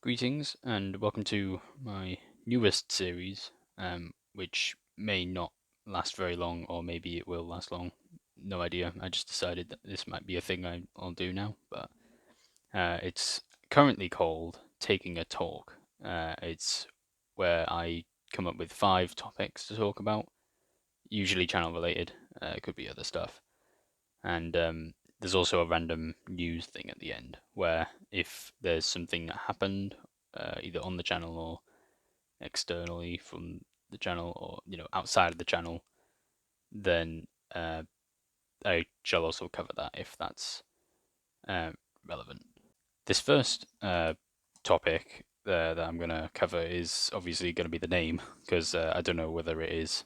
Greetings and welcome to my newest series, which may not last very long, or maybe it will last long. No idea. I just decided that this might be a thing I'll do now, but it's currently called Taking a Talk. It's where I come up with 5 topics to talk about, usually channel related. It could be other stuff. And there's also a random news thing at the end where if there's something that happened, either on the channel or externally from the channel, or outside of the channel, then I shall also cover that if that's relevant. This first topic that I'm going to cover is obviously going to be the name, because I don't know whether it is.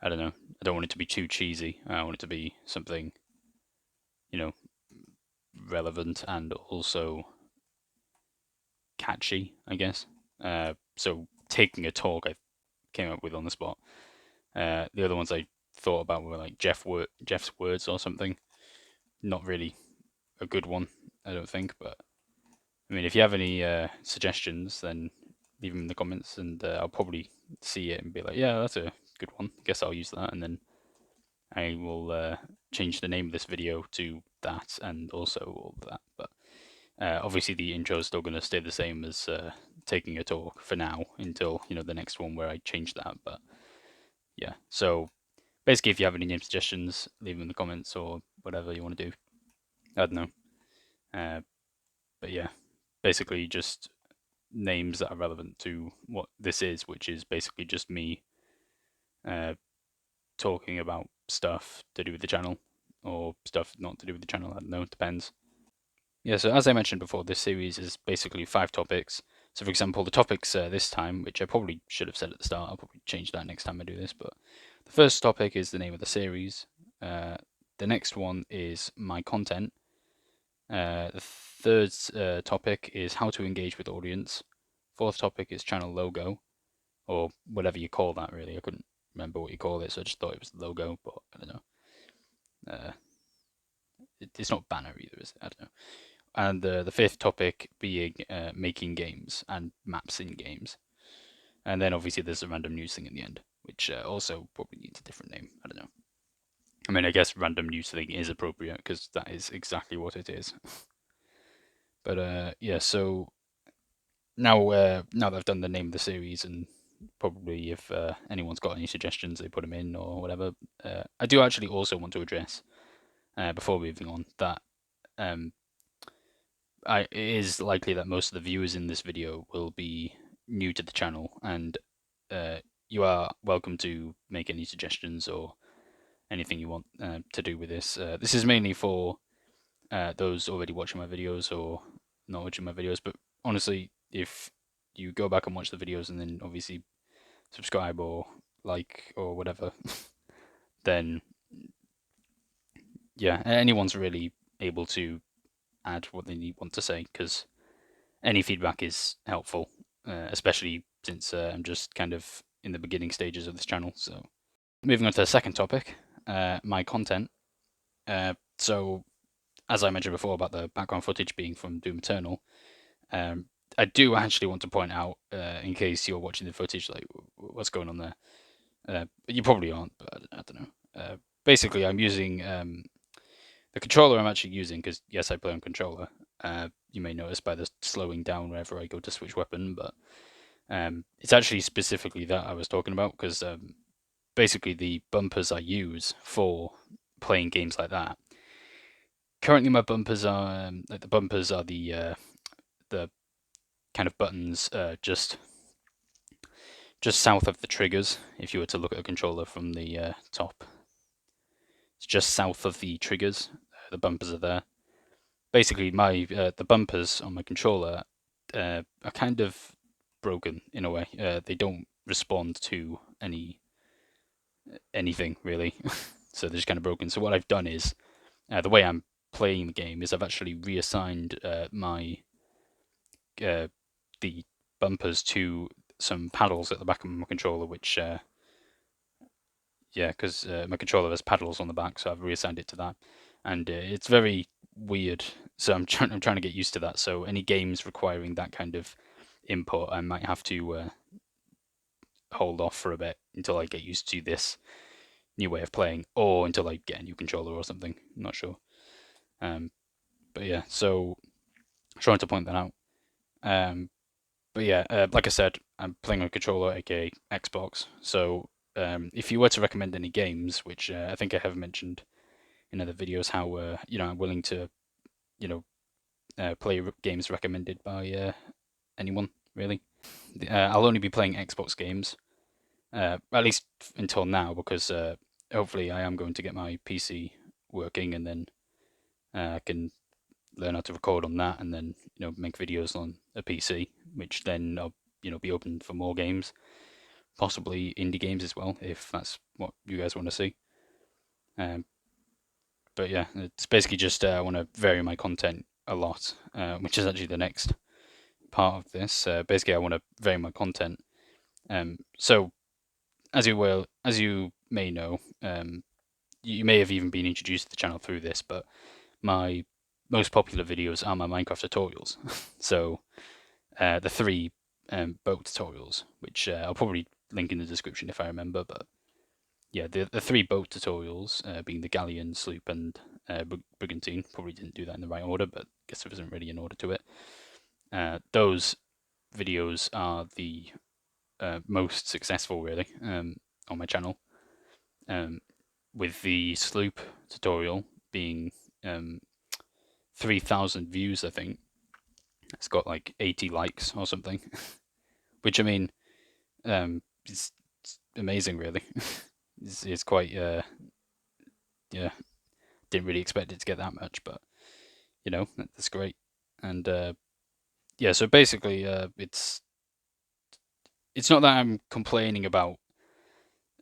I don't know. I don't want it to be too cheesy. I want it to be something, you know, relevant and also catchy, I guess. So taking a talk, I came up with on the spot. The other ones I thought about were like Jeff's words or something. Not really a good one, I don't think. But I mean, if you have any suggestions, then leave them in the comments, and I'll probably see it and be like, yeah, that's a good one. Guess I'll use that, and then I will change the name of this video to that and also all of that. But obviously, the intro is still going to stay the same as taking a talk for now until the next one where I change that. But yeah, so basically, if you have any name suggestions, leave them in the comments or whatever you want to do. I don't know. But yeah, basically just names that are relevant to what this is, which is basically just me talking about stuff to do with the channel or stuff not to do with the channel. I don't know, it depends. Yeah, so as I mentioned before, this series is basically 5 topics. So, for example, the topics this time, which I probably should have said at the start, I'll probably change that next time I do this, but the first topic is the name of the series. The next one is my content. The third topic is how to engage with audience. Fourth topic is channel logo, or whatever you call that, really. I couldn't remember what you call it, so I just thought it was logo, but I don't know. It's not banner either, is it? I don't know. And the fifth topic being making games and maps in games. And then obviously there's a random news thing at the end, which also probably needs a different name. I don't know. I mean, I guess random news thing is appropriate because that is exactly what it is. But yeah, so now that I've done the name of the series, and probably if anyone's got any suggestions, they put them in or whatever. I do actually also want to address before moving on that it is likely that most of the viewers in this video will be new to the channel, and you are welcome to make any suggestions or anything you want to do with this. This is mainly for those already watching my videos or not watching my videos, but honestly, if you go back and watch the videos and then obviously subscribe or like or whatever, then yeah, anyone's really able to add what they want to say, because any feedback is helpful, especially since I'm just kind of in the beginning stages of this channel. So moving on to the second topic, my content. So as I mentioned before about the background footage being from Doom Eternal, I do actually want to point out, in case you're watching the footage, like what's going on there. You probably aren't, but I don't know. Basically, I'm using the controller I'm actually using, because yes, I play on controller. You may notice by the slowing down whenever I go to switch weapon, but it's actually specifically that I was talking about, because basically the bumpers I use for playing games like that. Currently, my bumpers are the kind of buttons just south of the triggers. If you were to look at a controller from the top, it's just south of the triggers. The bumpers are there. Basically, my the bumpers on my controller are kind of broken in a way. They don't respond to anything really, so they're just kind of broken. So what I've done is, the way I'm playing the game is I've actually reassigned the bumpers to some paddles at the back of my controller, which yeah, because my controller has paddles on the back, so I've reassigned it to that, and it's very weird. So I'm trying to get used to that. So any games requiring that kind of input, I might have to hold off for a bit until I get used to this new way of playing, or until I get a new controller or something. I'm not sure. But yeah, so trying to point that out. But yeah, like I said, I'm playing on a controller, aka Xbox. So if you were to recommend any games, which I think I have mentioned in other videos, how I'm willing to play games recommended by anyone really. I'll only be playing Xbox games, at least until now, because hopefully I am going to get my PC working, and then I can learn how to record on that, and then make videos on a PC, which then I'll be open for more games, possibly indie games as well, if that's what you guys want to see. Um, but yeah, it's basically just I want to vary my content a lot, which is actually the next part of this. Basically, I want to vary my content. So as you may know, you may have even been introduced to the channel through this, but my most popular videos are my Minecraft tutorials. So the three boat tutorials, which I'll probably link in the description if I remember. But yeah, the three boat tutorials, being the galleon, sloop, and brigantine. Probably didn't do that in the right order, but I guess there isn't really an order to it. Those videos are the most successful, really, on my channel. Um, with the sloop tutorial being 3,000 views, I think. It's got like 80 likes or something, which I mean, it's amazing, really. It's quite, yeah, didn't really expect it to get that much, but that's great. And yeah, so basically, it's not that I'm complaining about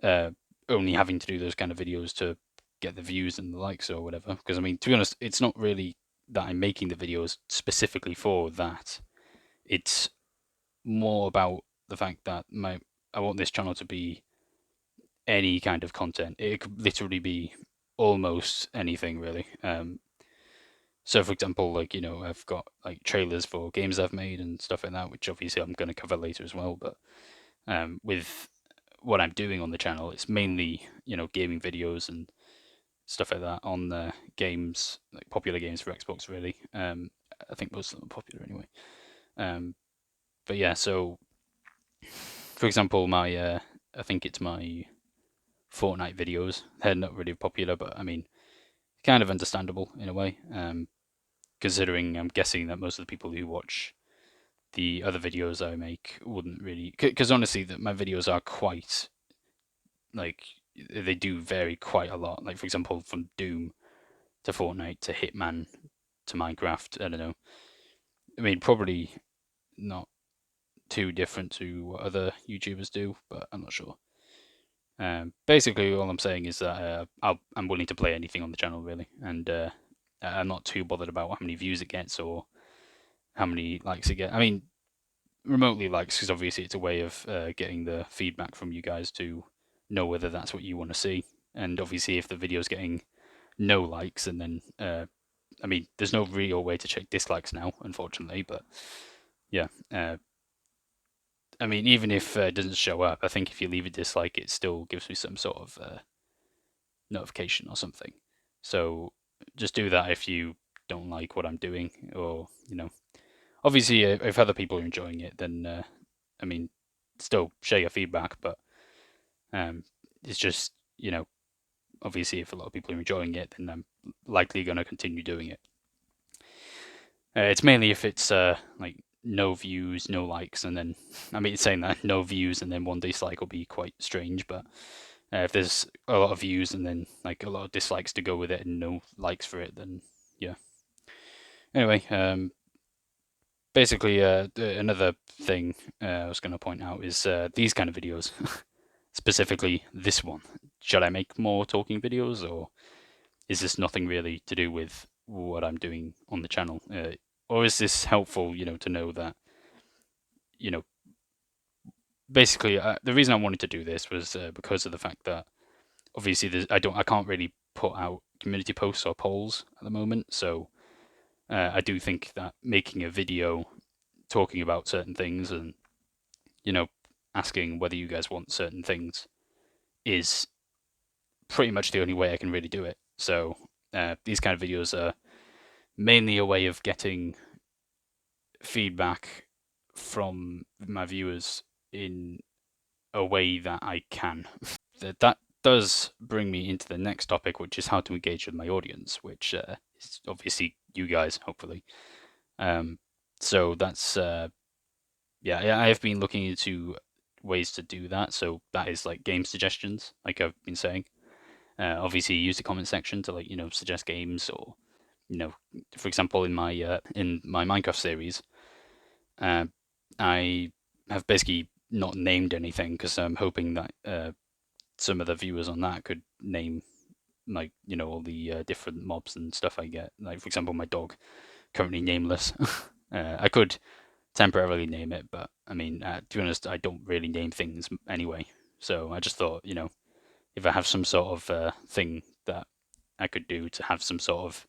uh, only having to do those kind of videos to get the views and the likes or whatever. Because I mean, to be honest, it's not really that I'm making the videos specifically for that. It's more about the fact that I want this channel to be any kind of content. It could literally be almost anything, really. So, for example, like I've got like trailers for games I've made and stuff like that, which obviously I'm going to cover later as well. But with what I'm doing on the channel, it's mainly gaming videos and stuff like that on the games, like popular games for Xbox, really. I think most of them are popular anyway. But yeah, so for example, my I think it's my Fortnite videos. They're not really popular, but I mean, kind of understandable in a way, considering I'm guessing that most of the people who watch the other videos I make wouldn't really, because honestly, that my videos are quite like they do vary quite a lot. Like for example, from Doom to Fortnite to Hitman to Minecraft. I don't know. I mean, probably not too different to what other YouTubers do, but I'm not sure. Basically, all I'm saying is that I'm willing to play anything on the channel, really, and I'm not too bothered about how many views it gets or how many likes it gets. I mean, remotely likes, because obviously it's a way of getting the feedback from you guys to know whether that's what you want to see. And obviously, if the video's getting no likes, and then I mean, there's no real way to check dislikes now, unfortunately. But yeah, I mean, even if it doesn't show up, I think if you leave a dislike, it still gives me some sort of notification or something. So just do that if you don't like what I'm doing, or obviously if other people are enjoying it, then I mean, still share your feedback. But it's just obviously if a lot of people are enjoying it, then I'm likely going to continue doing it. It's mainly if it's like no views, no likes, and then I mean saying that no views and then one dislike will be quite strange, but if there's a lot of views and then like a lot of dislikes to go with it and no likes for it, then yeah. Anyway, basically, another thing I was going to point out is these kind of videos, specifically this one. Should I make more talking videos, or is this nothing really to do with what I'm doing on the channel? Or is this helpful, to know that, you know, basically the reason I wanted to do this was because of the fact that obviously I can't really put out community posts or polls at the moment, so I do think that making a video talking about certain things and, you know, asking whether you guys want certain things is pretty much the only way I can really do it. So these kind of videos are mainly a way of getting feedback from my viewers in a way that I can. That does bring me into the next topic, which is how to engage with my audience, which is obviously you guys, hopefully. So that's yeah, I have been looking into ways to do that. So that is like game suggestions, like I've been saying. Obviously, use the comment section to suggest games, or for example, in my Minecraft series, uh, I have basically not named anything because I'm hoping that some of the viewers on that could name all the different mobs and stuff I get. Like for example, my dog, currently nameless. I could temporarily name it, but I mean, to be honest, I don't really name things anyway. So I just thought, if I have some sort of thing that I could do to have some sort of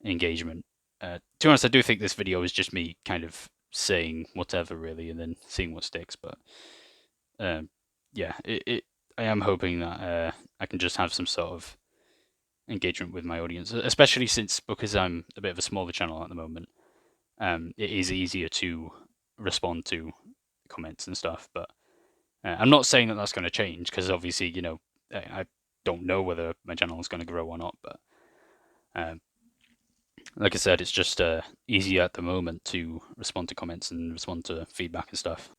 engagement. To be honest, I do think this video is just me kind of saying whatever really, and then seeing what sticks. But yeah, I am hoping that I can just have some sort of engagement with my audience, especially because I'm a bit of a smaller channel at the moment. It is easier to respond to comments and stuff, but I'm not saying that that's going to change because obviously, I don't know whether my channel is going to grow or not. But like I said, it's just easier at the moment to respond to comments and respond to feedback and stuff.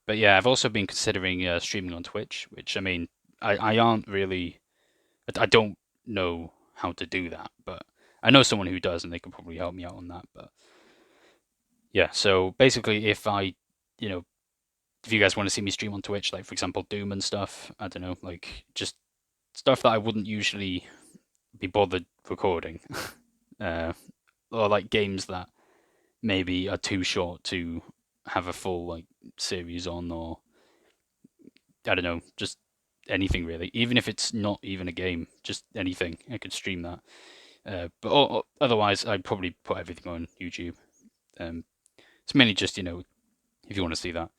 But yeah, I've also been considering streaming on Twitch, which I mean, I aren't really, I don't know how to do that, but I know someone who does, and they could probably help me out on that. But yeah, so basically, you know, if you guys want to see me stream on Twitch, like for example, Doom and stuff, I don't know, like just stuff that I wouldn't usually be bothered recording, or like games that maybe are too short to have a full like series on, or I don't know, just anything really. Even if it's not even a game, just anything, I could stream that. But otherwise, I'd probably put everything on YouTube. It's mainly just if you want to see that,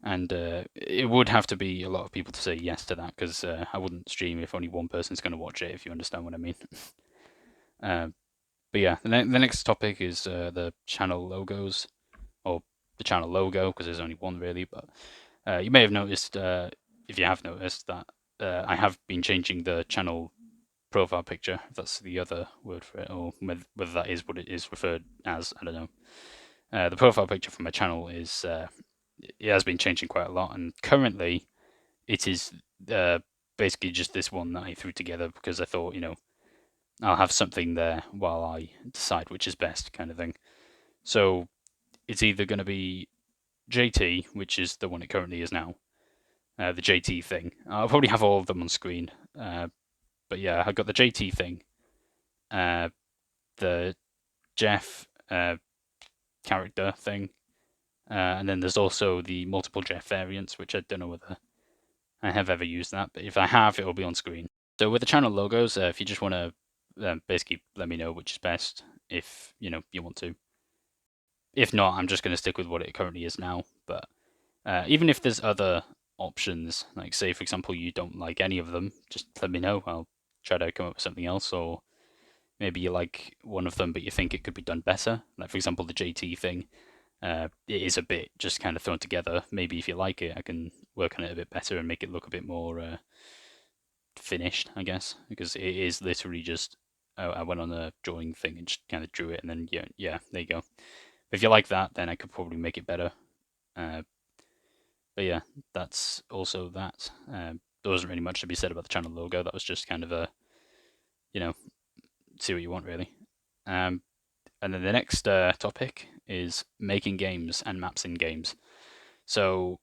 and it would have to be a lot of people to say yes to that because I wouldn't stream if only one person's going to watch it. If you understand what I mean. But yeah, the next topic is the channel logos, or the channel logo, because there's only one really. But you may have noticed, if you have noticed, that I have been changing the channel profile picture, if that's the other word for it, or whether that is what it is referred as, I don't know. The profile picture for my channel it has been changing quite a lot, and currently it is basically just this one that I threw together because I thought, I'll have something there while I decide which is best, kind of thing. So it's either going to be JT, which is the one it currently is now, the JT thing. I'll probably have all of them on screen. But yeah, I've got the JT thing, the Jeff character thing, and then there's also the multiple Jeff variants, which I don't know whether I have ever used that, but if I have, it'll be on screen. So with the channel logos, if you just want to basically let me know which is best, if you want to. If not, I'm just going to stick with what it currently is now. But even if there's other options, like say for example you don't like any of them, just let me know. I'll try to come up with something else, or maybe you like one of them but you think it could be done better. Like for example the JT thing, it is a bit just kind of thrown together. Maybe if you like it, I can work on it a bit better and make it look a bit more finished, I guess, because it is literally just I went on a drawing thing and just kind of drew it, and then yeah, there you go. If you like that, then I could probably make it better. But yeah, that's also that. There wasn't really much to be said about the channel logo. That was just kind of a, see what you want really. And then the next topic is making games and maps in games. So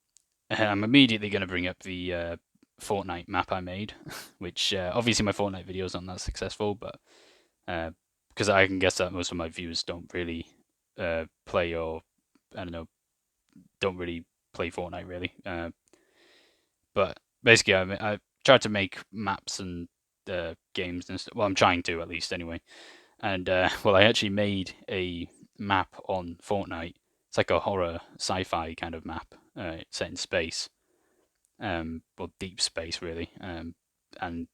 I'm immediately going to bring up the Fortnite map I made, which obviously my Fortnite videos aren't that successful, but because I can guess that most of my viewers don't really play, or I don't know, don't really play Fortnite really. But basically, I tried to make maps and games and stuff. Well, I'm trying to at least anyway. And well, I actually made a map on Fortnite it's like a horror sci-fi kind of map set in space, or deep space really. And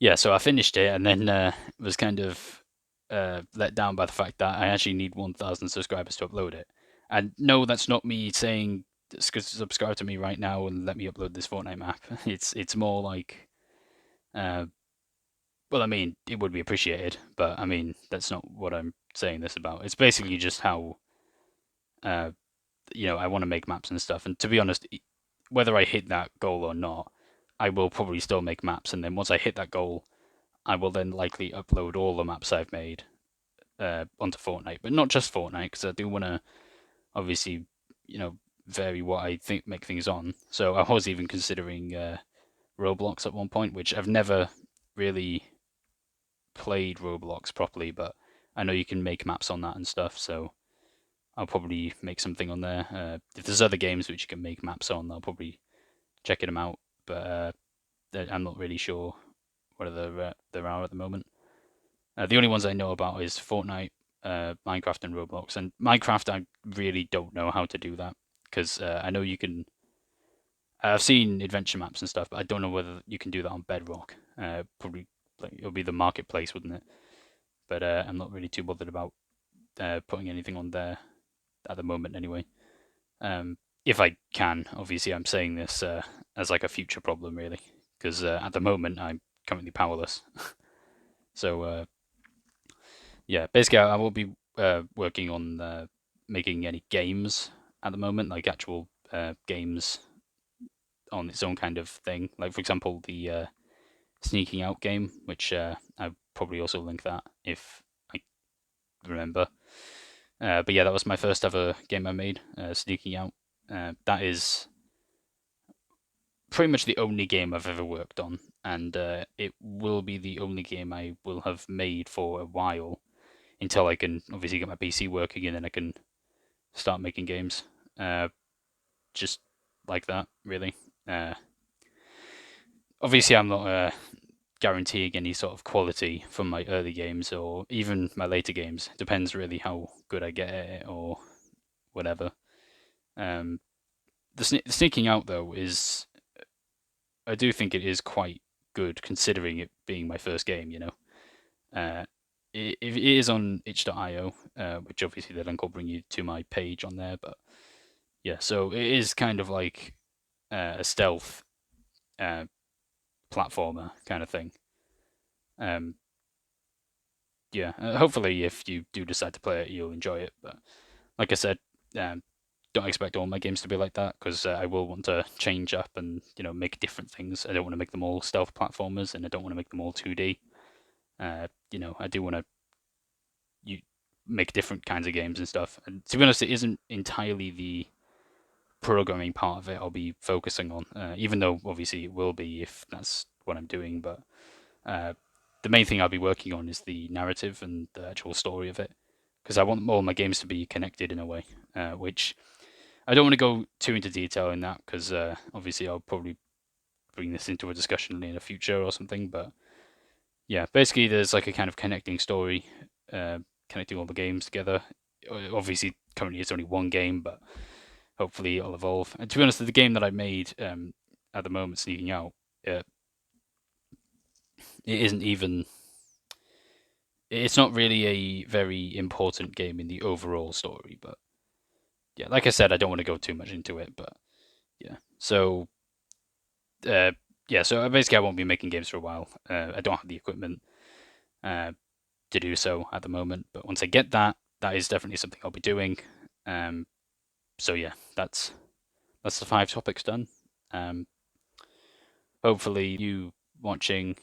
yeah, so I finished it and then was kind of let down by the fact that I actually need 1,000 subscribers to upload it. And no, that's not me saying subscribe to me right now and let me upload this Fortnite map. It's more like, uh, well, I mean, it would be appreciated, but I mean, that's not what I'm saying this about. It's basically just how, uh, I want to make maps and stuff. And to be honest, whether I hit that goal or not, I will probably still make maps. And then once I hit that goal, I will then likely upload all the maps I've made onto Fortnite, but not just Fortnite, because I do want to obviously, vary what I think make things on. So I was even considering Roblox at one point, which I've never really played Roblox properly, but I know you can make maps on that and stuff. So I'll probably make something on there. If there's other games which you can make maps on, I'll probably checking them out. But I'm not really sure whether there are at the moment. The only ones I know about is Fortnite, Minecraft, and Roblox. And Minecraft, I really don't know how to do that because I know you can. I've seen adventure maps and stuff, but I don't know whether you can do that on Bedrock. Probably it'll be the marketplace, wouldn't it? But I'm not really too bothered about putting anything on there at the moment, anyway. If I can, obviously, I'm saying this as like a future problem, really, because at the moment I'm currently powerless. So yeah, basically, I will be working on making any games at the moment, like actual games on its own kind of thing. Like, for example, the sneaking out game, which I'll probably also link that if I remember. But yeah, that was my first ever game I made, sneaking out. That is pretty much the only game I've ever worked on, and it will be the only game I will have made for a while until I can obviously get my PC working and then I can start making games. Just like that, really. Uh, Obviously, I'm not guaranteeing any sort of quality from my early games or even my later games. It depends really how good I get at it or whatever. Um, the sneaking out though is, I do think it is quite good considering it being my first game. Uh, it is on itch.io, which obviously the link will bring you to my page on there. But yeah, so it is kind of like a stealth uh, platformer kind of thing. Um, yeah, hopefully if you do decide to play it, you'll enjoy it. But like I said, um, don't expect all my games to be like that because I will want to change up and make different things. I don't want to make them all stealth platformers, and I don't want to make them all 2D. I do want to you make different kinds of games and stuff. And to be honest, it isn't entirely the programming part of it I'll be focusing on, even though obviously it will be if that's what I'm doing. But uh, the main thing I'll be working on is the narrative and the actual story of it, because I want all my games to be connected in a way, which I don't want to go too into detail in that, because obviously I'll probably bring this into a discussion in the future or something. But yeah, basically there's like a kind of connecting story, connecting all the games together. Obviously, currently it's only one game, but hopefully it'll evolve. And to be honest, the game that I made at the moment, Sneaking Out, uh, it isn't even. It's not really a very important game in the overall story, but yeah, like I said, I don't want to go too much into it, but yeah. So, uh, yeah, so basically, I won't be making games for a while. I don't have the equipment uh, to do so at the moment, but once I get that, that is definitely something I'll be doing. Um, so yeah, that's the 5 topics done. Um, Hopefully, you watching,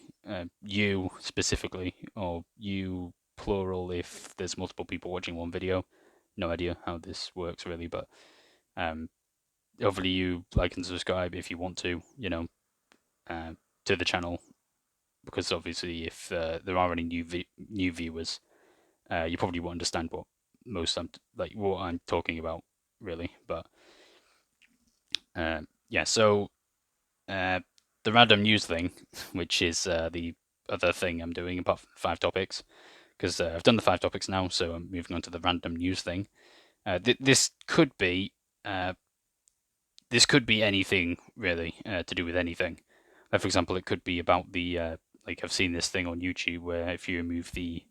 you specifically, or you plural if there's multiple people watching one video. No idea how this works really, but um, hopefully you like and subscribe if you want to, uh, to the channel, because obviously if there are any new viewers, you probably won't understand what I'm talking about really. But yeah, so uh, the random news thing, which is the other thing I'm doing apart from 5 topics, because I've done the 5 topics now, so I'm moving on to the random news thing. This could be anything really to do with anything. Like for example, it could be about the like I've seen this thing on YouTube where if you remove the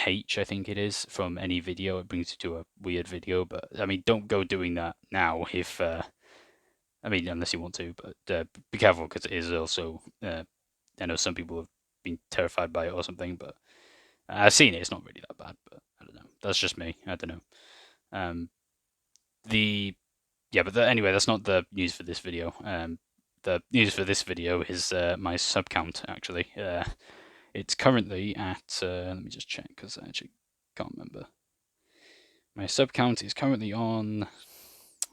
H, I think it is, from any video, it brings you to a weird video. But I mean, don't go doing that now if I mean, unless you want to. But be careful because it is also. I know some people have been terrified by it or something, but I've seen it. It's not really that bad, but I don't know. That's just me. I don't know. Um, the yeah, but anyway, that's not the news for this video. The news for this video is my sub count actually. It's currently at let me just check because I actually can't remember. My sub count is currently on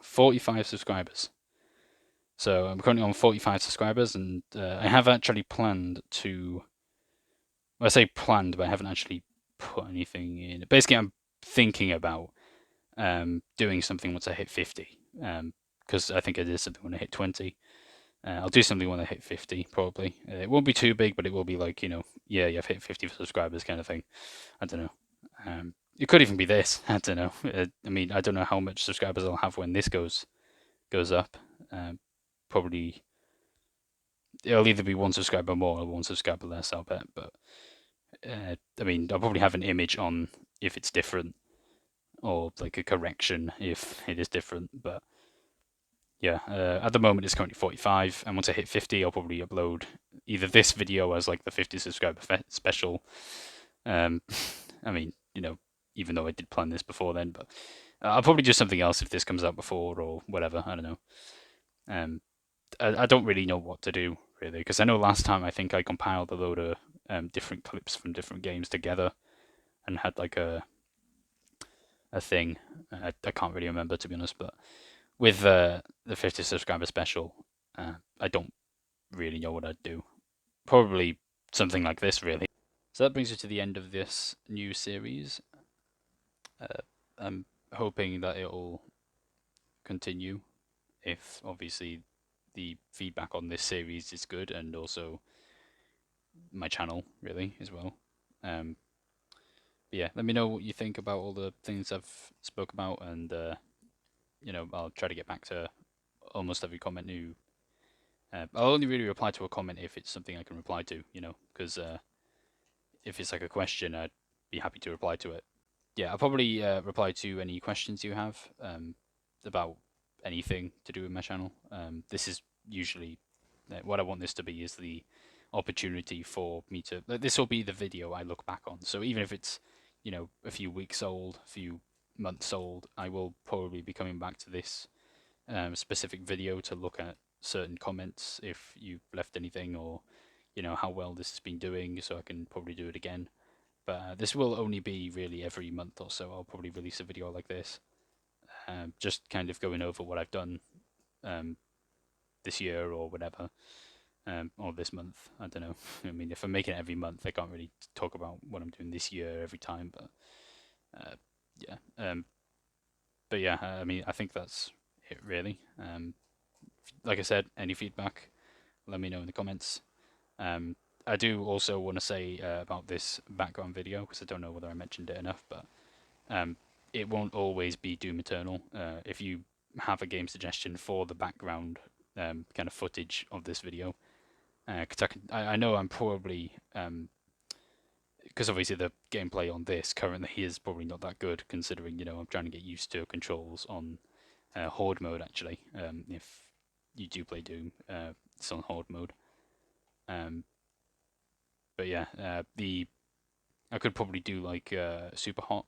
45 subscribers. So I'm currently on 45 subscribers, and I have actually planned to. Well, I say planned, but I haven't actually put anything in. Basically, I'm thinking about doing something once I hit 50, because I think I did something when I hit 20. I'll do something when I hit 50, probably. It won't be too big, but it will be like, yeah, you've hit 50 subscribers kind of thing. I don't know. It could even be this. I don't know. I mean, I don't know how much subscribers I'll have when this goes up. Probably it'll either be one subscriber more or one subscriber less, I'll bet. But I mean, I'll probably have an image on if it's different, or like a correction if it is different. But yeah, at the moment it's currently 45, and once I hit 50, I'll probably upload either this video as like the 50 subscriber special. I mean, even though I did plan this before then, but I'll probably do something else if this comes out before or whatever. I don't know. I don't really know what to do really, because I know last time I think I compiled a load of different clips from different games together and had like a thing. I can't really remember, to be honest, but with the 50 subscriber special, I don't really know what I'd do. Probably something like this, really. So that brings us to the end of this new series. I'm hoping that it'll continue if obviously the feedback on this series is good, and also my channel really as well. But yeah, let me know what you think about all the things I've spoke about, and I'll try to get back to almost every comment new. I'll only really reply to a comment if it's something I can reply to, because if it's like a question, I'd be happy to reply to it. Yeah, I'll probably reply to any questions you have about anything to do with my channel. This is usually what I want this to be, is the opportunity for me to. This will be the video I look back on. So even if it's a few weeks old, a few months old, I will probably be coming back to this specific video to look at certain comments if you've left anything, or how well this has been doing, so I can probably do it again. But this will only be really every month or so. I'll probably release a video like this, just kind of going over what I've done this year or whatever, or this month. I don't know. I mean, if I'm making it every month, I can't really talk about what I'm doing this year every time. But yeah, but yeah, I mean, I think that's it really. Like I said, any feedback, let me know in the comments. I do also want to say about this background video, because I don't know whether I mentioned it enough, but it won't always be Doom Eternal. If you have a game suggestion for the background kind of footage of this video, because I know I'm probably because obviously the gameplay on this currently is probably not that good, considering I'm trying to get used to controls on Horde mode actually. If you do play Doom, it's on Horde mode. But yeah, I could probably do like super hot.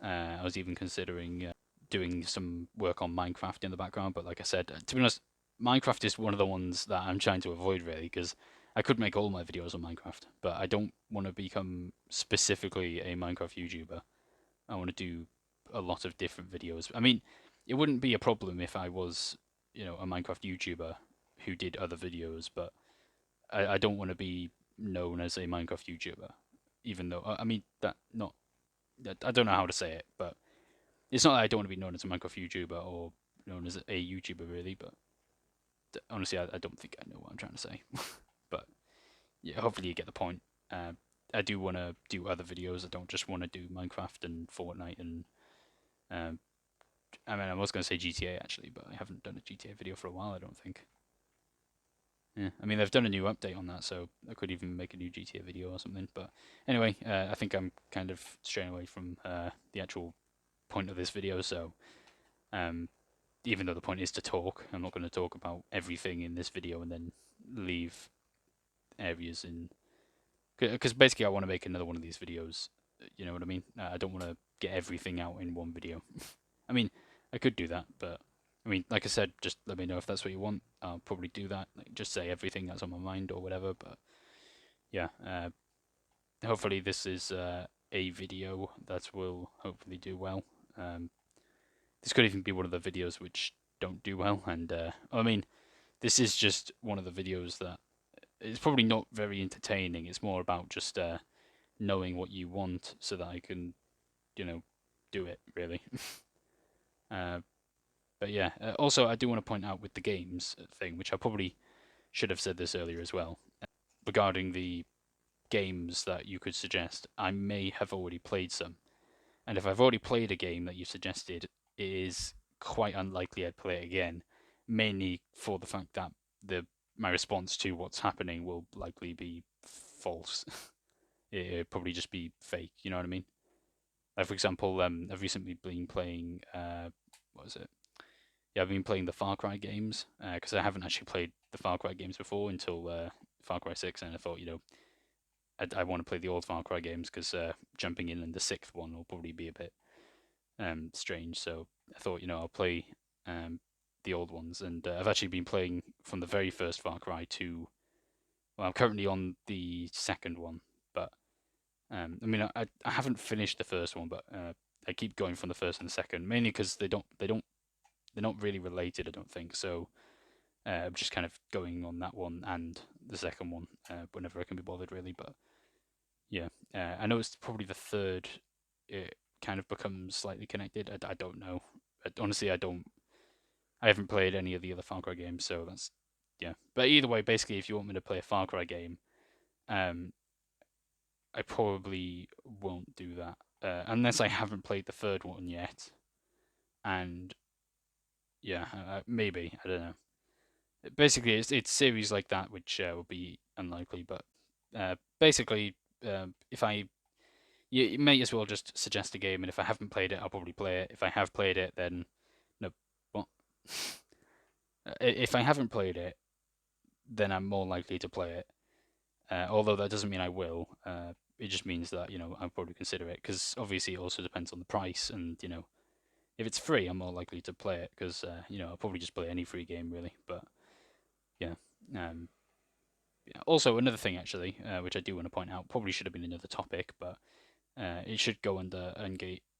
I was even considering doing some work on Minecraft in the background. But like I said, to be honest, Minecraft is one of the ones that I'm trying to avoid really, because I could make all my videos on Minecraft, but I don't want to become specifically a Minecraft YouTuber. I want to do a lot of different videos. I mean, it wouldn't be a problem if I was, a Minecraft YouTuber who did other videos, but I don't want to be known as a Minecraft YouTuber, even though I mean that not I don't know how to say it, but it's not that I don't want to be known as a Minecraft YouTuber or known as a YouTuber really, but honestly, I don't think I know what I'm trying to say. But yeah, hopefully you get the point. I do want to do other videos. I don't just want to do Minecraft and Fortnite and Um, I mean, I was going to say GTA actually, but I haven't done a GTA video for a while, I don't think. Yeah, I mean, they've done a new update on that, so I could even make a new GTA video or something. But anyway, I think I'm kind of straying away from the actual point of this video. So um, even though the point is to talk, I'm not going to talk about everything in this video and then leave areas in. Because basically, I want to make another one of these videos. You know what I mean? I don't want to get everything out in one video. I mean, I could do that, but I mean, like I said, just let me know if that's what you want. I'll probably do that. Like, just say everything that's on my mind or whatever. But yeah, hopefully this is a video that will hopefully do well. This could even be one of the videos which don't do well, and I mean, this is just one of the videos that it's probably not very entertaining. It's more about just knowing what you want so that I can, you know, do it really. uh, but yeah, also I do want to point out with the games thing, which I probably should have said this earlier as well, regarding the games that you could suggest. I may have already played some, and if I've already played a game that you suggested, it is quite unlikely I'd play it again, mainly for the fact that the my response to what's happening will likely be false. It'd probably just be fake. You know what I mean? Like for example, I've recently been playing what was it? Yeah, I've been playing the Far Cry games because I haven't actually played the Far Cry games before until Far Cry 6, and I thought, I want to play the old Far Cry games because jumping in the sixth one will probably be a bit strange. So I thought, I'll play um, the old ones, and I've actually been playing from the very first Far Cry to. Well, I'm currently on the second one, but I mean, I haven't finished the first one, but I keep going from the first and the second, mainly because they're not really related. I don't think so. I'm just kind of going on that one and the second one whenever I can be bothered, really. But yeah, I know it's probably the third. It kind of becomes slightly connected. I don't know. Honestly, I don't. I haven't played any of the other Far Cry games, so that's yeah. But either way, basically, if you want me to play a Far Cry game, um, I probably won't do that unless I haven't played the third one yet. And yeah, maybe I don't know. Basically, it's series like that which will be unlikely. But basically, if I you may as well just suggest a game, and if I haven't played it, I'll probably play it. If I have played it, then no. What? If I haven't played it, then I'm more likely to play it. Although that doesn't mean I will. It just means that I'll probably consider it because obviously it also depends on the price, and if it's free, I'm more likely to play it because I'll probably just play any free game really. But yeah. Um, yeah. Also, another thing actually, which I do want to point out, probably should have been another topic, but it should go under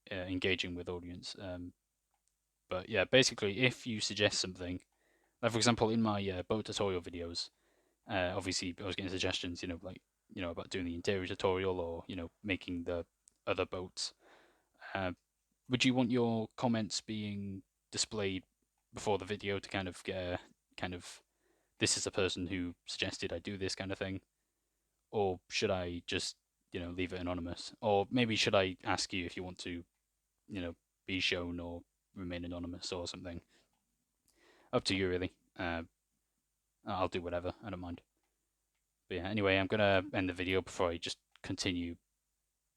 engaging with audience. But yeah, basically, if you suggest something, like for example, in my boat tutorial videos, obviously I was getting suggestions, like about doing the interior tutorial or making the other boats. Uh, would you want your comments being displayed before the video to kind of get a kind of this is the person who suggested I do this kind of thing, or should I just leave it anonymous, or maybe should I ask you if you want to be shown or remain anonymous or something? Up to you really. I'll do whatever. I don't mind. But yeah, anyway, I'm gonna end the video before I just continue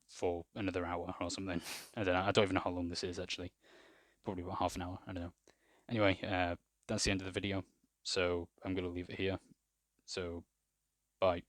for another hour or something. I don't know. I don't even know how long this is actually. Probably about half an hour. I don't know. Anyway, that's the end of the video. So I'm gonna leave it here. So bye.